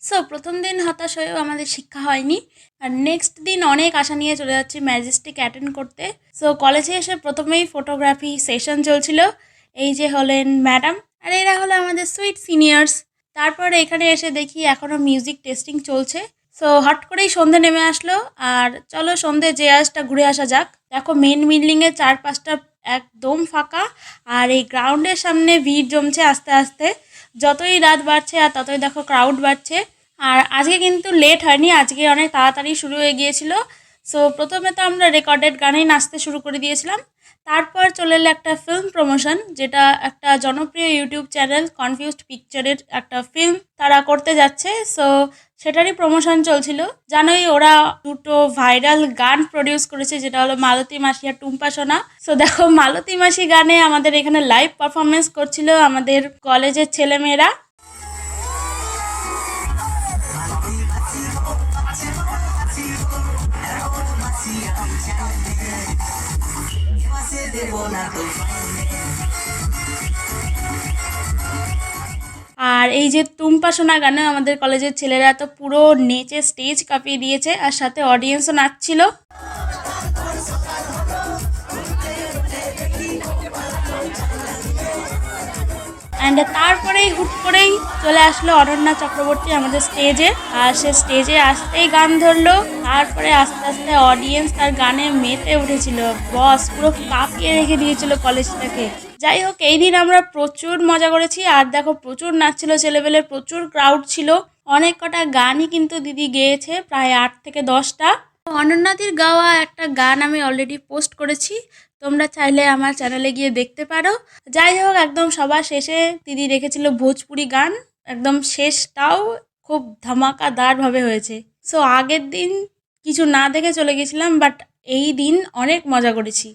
So প্রথম দিন হতাশ হয়েও আমাদের শিক্ষা হয়নি। আর নেক্সট দিন অনেক আশা নিয়ে চলে যাচ্ছি ম্যাজেস্টিক অ্যাটেন্ড করতে। সো কলেজে এসে প্রথমেই ফটোগ্রাফি সেশন চলছিল। এই যে হলেন ম্যাডাম, আর এরা হলো আমাদের সুইট সিনিয়র্স। তারপরে এখানে এসে দেখি এখনও মিউজিক টেস্টিং চলছে। সো হট করেই সন্ধে নেমে আসলো, আর চলো সন্ধে যে আজটা ঘুরে আসা যাক। দেখো মেন বিল্ডিংয়ের চারপাশটা একদম ফাঁকা, আর এই গ্রাউন্ডের সামনে ভিড় জমছে আস্তে আস্তে। যতই রাত বাড়ছে আর ততই দেখো ক্রাউড বাড়ছে। আর আজকে কিন্তু লেট হয়নি, আজকে অনেক তাড়াতাড়ি শুরু হয়ে গিয়েছিল। সো প্রথমে তো আমরা রেকর্ডেড গানেই নাচতে শুরু করে দিয়েছিলাম। তারপর চলে এলো একটা ফিল্ম প্রমোশন, যেটা একটা জনপ্রিয় ইউটিউব চ্যানেল কনফিউজড পিকচারের একটা ফিল্ম তারা করতে যাচ্ছে। সো সেটারই প্রমোশন চলছিল। জানোই ওরা দুটো ভাইরাল গান প্রডিউস করেছে, যেটা হলো মালতী মাসি আর টুম্পা সোনা। সো দেখো মালতী মাসি গানে আমাদের এখানে লাইভ পারফরমেন্স করছিল আমাদের কলেজের ছেলেমেয়েরা। আর এই যে টুম্পা সোনা গানে আমাদের কলেজের ছেলেরা তো পুরো নেচে স্টেজ কাঁপিয়ে দিয়েছে, আর সাথে অডিয়েন্সও নাচছিল। অ্যান্ড তারপরেই হুট করেই চলে আসলো অনন্যা চক্রবর্তী আমাদের স্টেজে। আর সে স্টেজে আসতেই গান ধরলো। তারপরে আস্তে আস্তে অডিয়েন্স তার গানে মেতে উঠেছিল। বস পুরো কাঁপিয়ে রেখে দিয়েছিল কলেজটাকে। যাই হোক, এই দিন আমরা প্রচুর মজা করেছি। আর দেখো প্রচুর নাচছিল ছেলেবেলে, প্রচুর ক্রাউড ছিল। অনেক কটা গানই কিন্তু দিদি গেয়েছে, প্রায় 8 থেকে 10টা। অনন্যাদির গাওয়া একটা গান আমি অলরেডি পোস্ট করেছি, তোমরা চাইলে আমার চ্যানেলে গিয়ে দেখতে পারো। যাই হোক, একদম সবার শেষে দিদি রেখেছিল ভোজপুরি গান। একদম শেষটাও খুব ধামাকাদারভাবে হয়েছে। সো আগের দিন কিছু না দেখে চলে গেছিলাম, বাট এই দিন অনেক মজা করেছি।